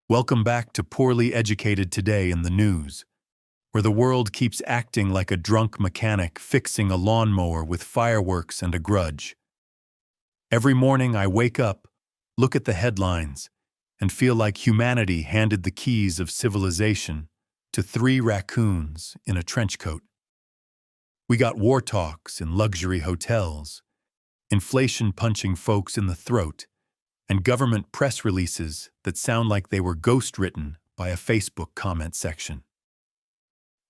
Welcome back to Poorly Educated Today in the News, where the world keeps acting like a drunk mechanic fixing a lawnmower with fireworks and a grudge. Every morning I wake up, look at the headlines, and feel like humanity handed the keys of civilization to 3 raccoons in a trench coat. We got war talks in luxury hotels, inflation punching folks in the throat, and government press releases that sound like they were ghost-written by a Facebook comment section.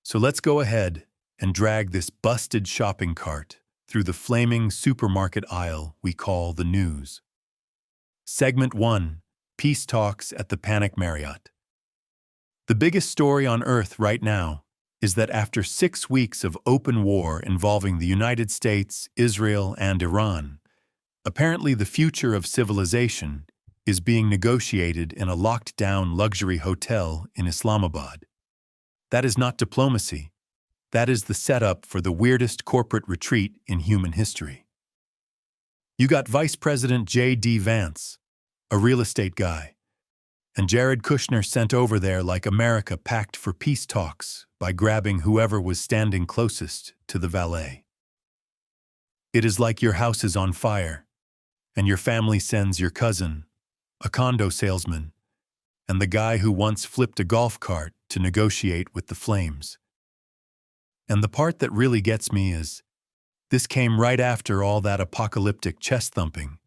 So let's go ahead and drag this busted shopping cart through the flaming supermarket aisle we call the news. Segment 1. Peace Talks at the Panic Marriott. The biggest story on Earth right now is that after 6 weeks of open war involving the United States, Israel, and Iran, apparently the future of civilization is being negotiated in a locked-down luxury hotel in Islamabad. That is not diplomacy. That is the setup for the weirdest corporate retreat in human history. You got Vice President J.D. Vance, a real estate guy, and Jared Kushner sent over there like America packed for peace talks by grabbing whoever was standing closest to the valet. It is like your house is on fire, and your family sends your cousin, a condo salesman, and the guy who once flipped a golf cart to negotiate with the flames. And the part that really gets me is, this came right after all that apocalyptic chest thumping,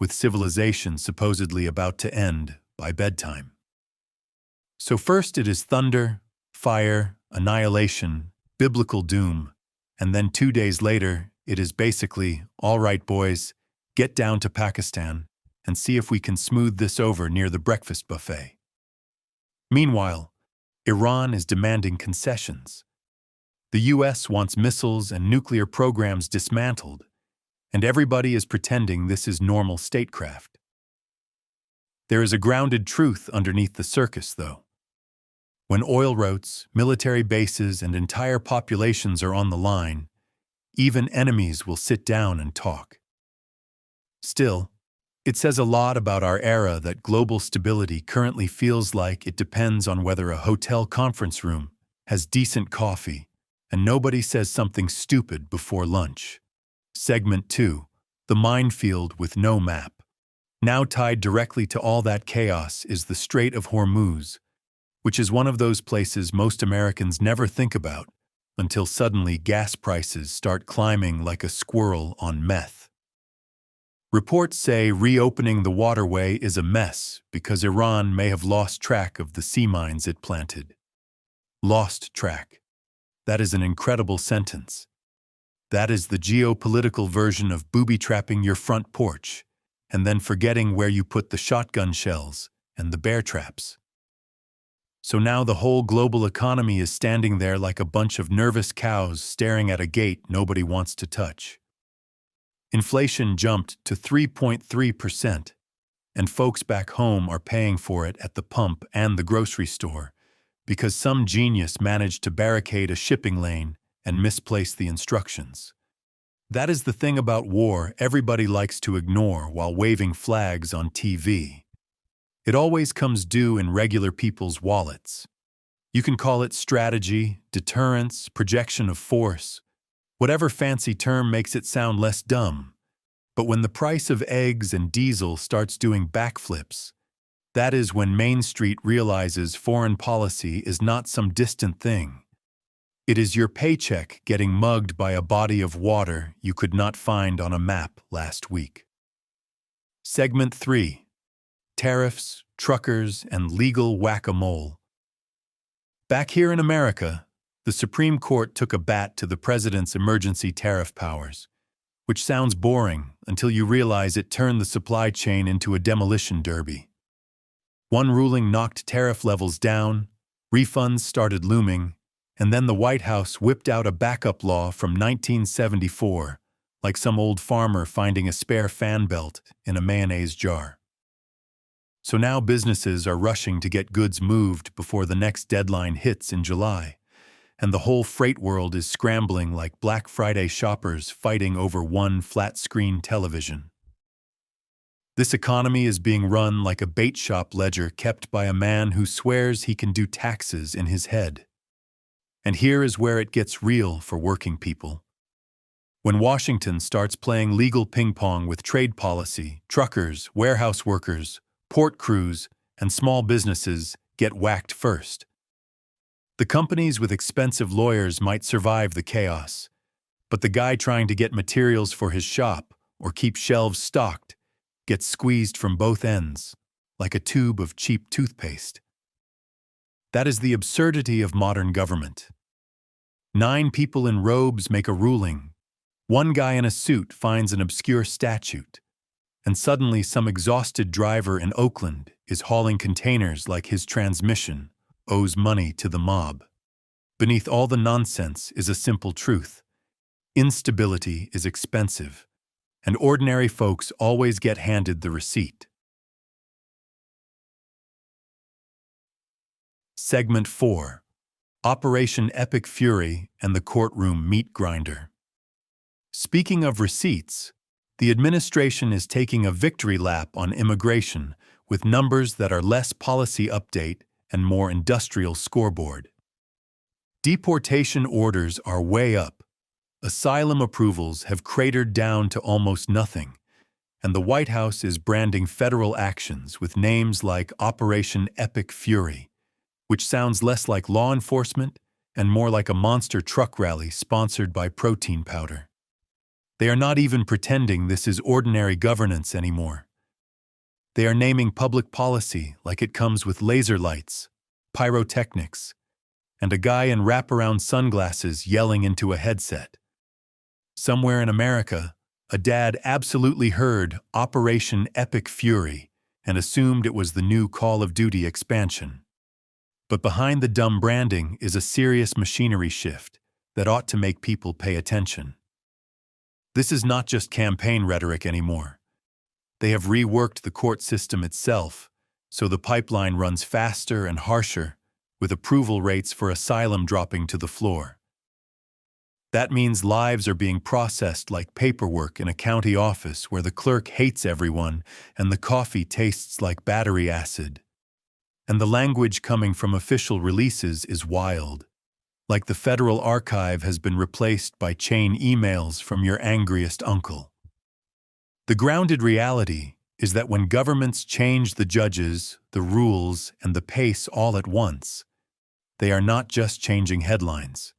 with civilization supposedly about to end by bedtime. So first it is thunder, fire, annihilation, biblical doom, and then 2 days later it is basically, all right boys, get down to Pakistan and see if we can smooth this over near the breakfast buffet. Meanwhile, Iran is demanding concessions. The US wants missiles and nuclear programs dismantled, and everybody is pretending this is normal statecraft. There is a grounded truth underneath the circus, though. When oil routes, military bases, and entire populations are on the line, even enemies will sit down and talk. Still, it says a lot about our era that global stability currently feels like it depends on whether a hotel conference room has decent coffee and nobody says something stupid before lunch. Segment 2. The Minefield with no map. Now tied directly to all that chaos is the Strait of Hormuz, which is one of those places most Americans never think about until suddenly gas prices start climbing like a squirrel on meth. Reports say reopening the waterway is a mess because Iran may have lost track of the sea mines it planted. Lost track. That is an incredible sentence. That is the geopolitical version of booby-trapping your front porch and then forgetting where you put the shotgun shells and the bear traps. So now the whole global economy is standing there like a bunch of nervous cows staring at a gate nobody wants to touch. Inflation jumped to 3.3%, and folks back home are paying for it at the pump and the grocery store because some genius managed to barricade a shipping lane and misplace the instructions. That is the thing about war everybody likes to ignore while waving flags on TV. It always comes due in regular people's wallets. You can call it strategy, deterrence, projection of force, whatever fancy term makes it sound less dumb. But when the price of eggs and diesel starts doing backflips, that is when Main Street realizes foreign policy is not some distant thing. It is your paycheck getting mugged by a body of water you could not find on a map last week. Segment 3. Tariffs, truckers, and legal whack-a-mole. Back here in America, the Supreme Court took a bat to the president's emergency tariff powers, which sounds boring until you realize it turned the supply chain into a demolition derby. One ruling knocked tariff levels down, refunds started looming, and then the White House whipped out a backup law from 1974, like some old farmer finding a spare fan belt in a mayonnaise jar. So now businesses are rushing to get goods moved before the next deadline hits in July, and the whole freight world is scrambling like Black Friday shoppers fighting over one flat-screen television. This economy is being run like a bait shop ledger kept by a man who swears he can do taxes in his head. And here is where it gets real for working people. When Washington starts playing legal ping-pong with trade policy, truckers, warehouse workers, port crews, and small businesses get whacked first. The companies with expensive lawyers might survive the chaos, but the guy trying to get materials for his shop or keep shelves stocked gets squeezed from both ends, like a tube of cheap toothpaste. That is the absurdity of modern government. 9 people in robes make a ruling. One guy in a suit finds an obscure statute, and suddenly some exhausted driver in Oakland is hauling containers like his transmission owes money to the mob. Beneath all the nonsense is a simple truth. Instability is expensive, and ordinary folks always get handed the receipt. Segment 4. Operation Epic Fury and the Courtroom Meat Grinder. Speaking of receipts, the administration is taking a victory lap on immigration with numbers that are less policy update and more industrial scoreboard. Deportation orders are way up. Asylum approvals have cratered down to almost nothing, and the White House is branding federal actions with names like Operation Epic Fury, which sounds less like law enforcement and more like a monster truck rally sponsored by protein powder. They are not even pretending this is ordinary governance anymore. They are naming public policy like it comes with laser lights, pyrotechnics, and a guy in wraparound sunglasses yelling into a headset. Somewhere in America, a dad absolutely heard Operation Epic Fury and assumed it was the new Call of Duty expansion. But behind the dumb branding is a serious machinery shift that ought to make people pay attention. This is not just campaign rhetoric anymore. They have reworked the court system itself, so the pipeline runs faster and harsher, with approval rates for asylum dropping to the floor. That means lives are being processed like paperwork in a county office where the clerk hates everyone and the coffee tastes like battery acid. And the language coming from official releases is wild. Like the Federal Archive has been replaced by chain emails from your angriest uncle. The grounded reality is that when governments change the judges, the rules, and the pace all at once, they are not just changing headlines.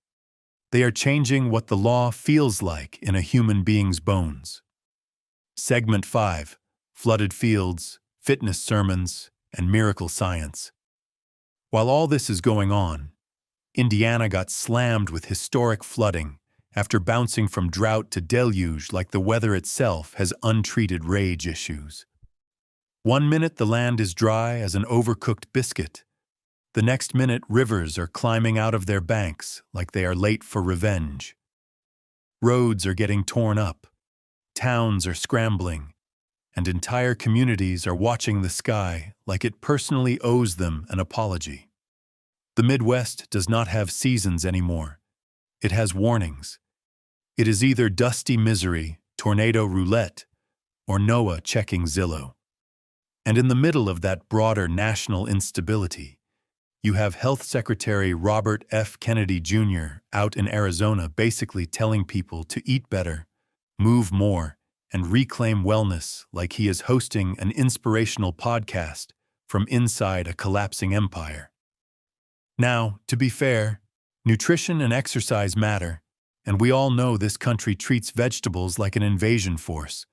They are changing what the law feels like in a human being's bones. Segment 5. Flooded fields, fitness sermons, and miracle science. While all this is going on, Indiana got slammed with historic flooding after bouncing from drought to deluge like the weather itself has untreated rage issues. One minute the land is dry as an overcooked biscuit. The next minute rivers are climbing out of their banks like they are late for revenge. Roads are getting torn up, towns are scrambling, and entire communities are watching the sky like it personally owes them an apology. The Midwest does not have seasons anymore. It has warnings. It is either dusty misery, tornado roulette, or Noah checking Zillow. And in the middle of that broader national instability, you have Health Secretary Robert F. Kennedy Jr. out in Arizona basically telling people to eat better, move more, and reclaim wellness like he is hosting an inspirational podcast from inside a collapsing empire. Now, to be fair, nutrition and exercise matter, and we all know this country treats vegetables like an invasion force.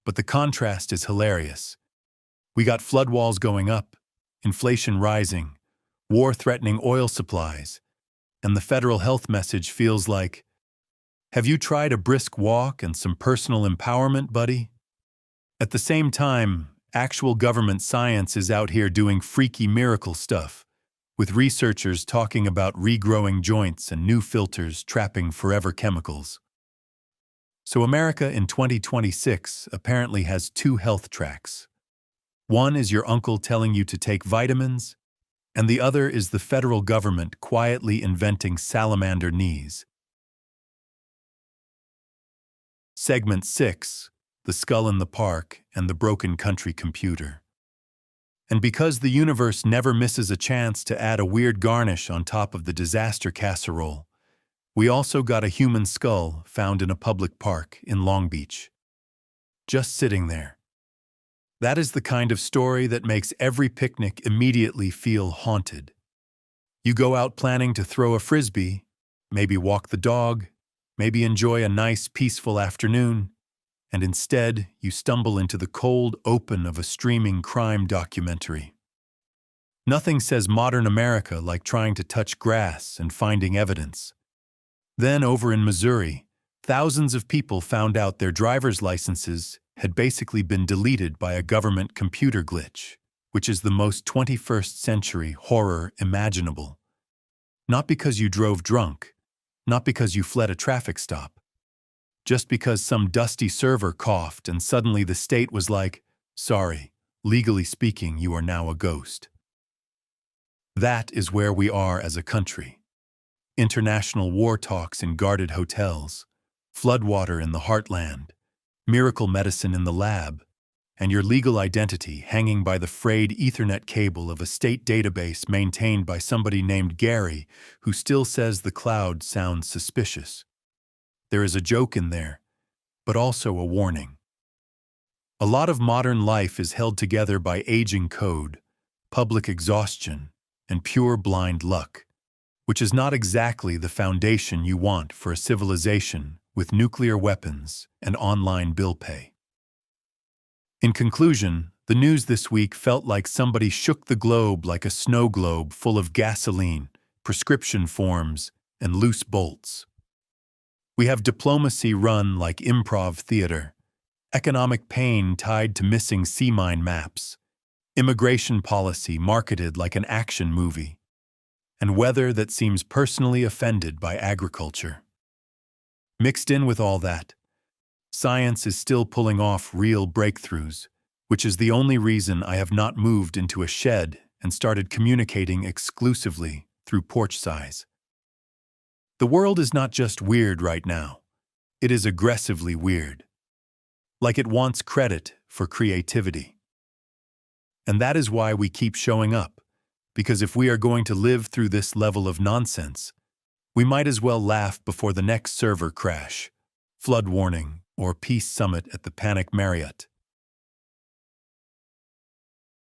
But the contrast is hilarious. We got flood walls going up, inflation rising, war-threatening oil supplies, and the federal health message feels like, "Have you tried a brisk walk and some personal empowerment, buddy?" At the same time, actual government science is out here doing freaky miracle stuff, with researchers talking about regrowing joints and new filters trapping forever chemicals. So America in 2026 apparently has 2 health tracks. One is your uncle telling you to take vitamins, and the other is the federal government quietly inventing salamander knees. Segment 6. the skull in the park, and the broken country computer. And because the universe never misses a chance to add a weird garnish on top of the disaster casserole, we also got a human skull found in a public park in Long Beach. Just sitting there. That is the kind of story that makes every picnic immediately feel haunted. You go out planning to throw a frisbee, maybe walk the dog, maybe enjoy a nice, peaceful afternoon, and instead you stumble into the cold open of a streaming crime documentary. Nothing says modern America like trying to touch grass and finding evidence. Then over in Missouri, thousands of people found out their driver's licenses had basically been deleted by a government computer glitch, which is the most 21st century horror imaginable. Not because you drove drunk, not because you fled a traffic stop, just because some dusty server coughed and suddenly the state was like, sorry, legally speaking, you are now a ghost. That is where we are as a country. International war talks in guarded hotels, floodwater in the heartland, miracle medicine in the lab, and your legal identity hanging by the frayed Ethernet cable of a state database maintained by somebody named Gary who still says the cloud sounds suspicious. There is a joke in there, but also a warning. A lot of modern life is held together by aging code, public exhaustion, and pure blind luck, which is not exactly the foundation you want for a civilization with nuclear weapons and online bill pay. In conclusion, the news this week felt like somebody shook the globe like a snow globe full of gasoline, prescription forms, and loose bolts. We have diplomacy run like improv theater, economic pain tied to missing sea mine maps, immigration policy marketed like an action movie, and weather that seems personally offended by agriculture. Mixed in with all that, science is still pulling off real breakthroughs, which is the only reason I have not moved into a shed and started communicating exclusively through porch size. The world is not just weird right now, it is aggressively weird. Like it wants credit for creativity. And that is why we keep showing up, because if we are going to live through this level of nonsense, we might as well laugh before the next server crash, flood warning, or peace summit at the panic Marriott.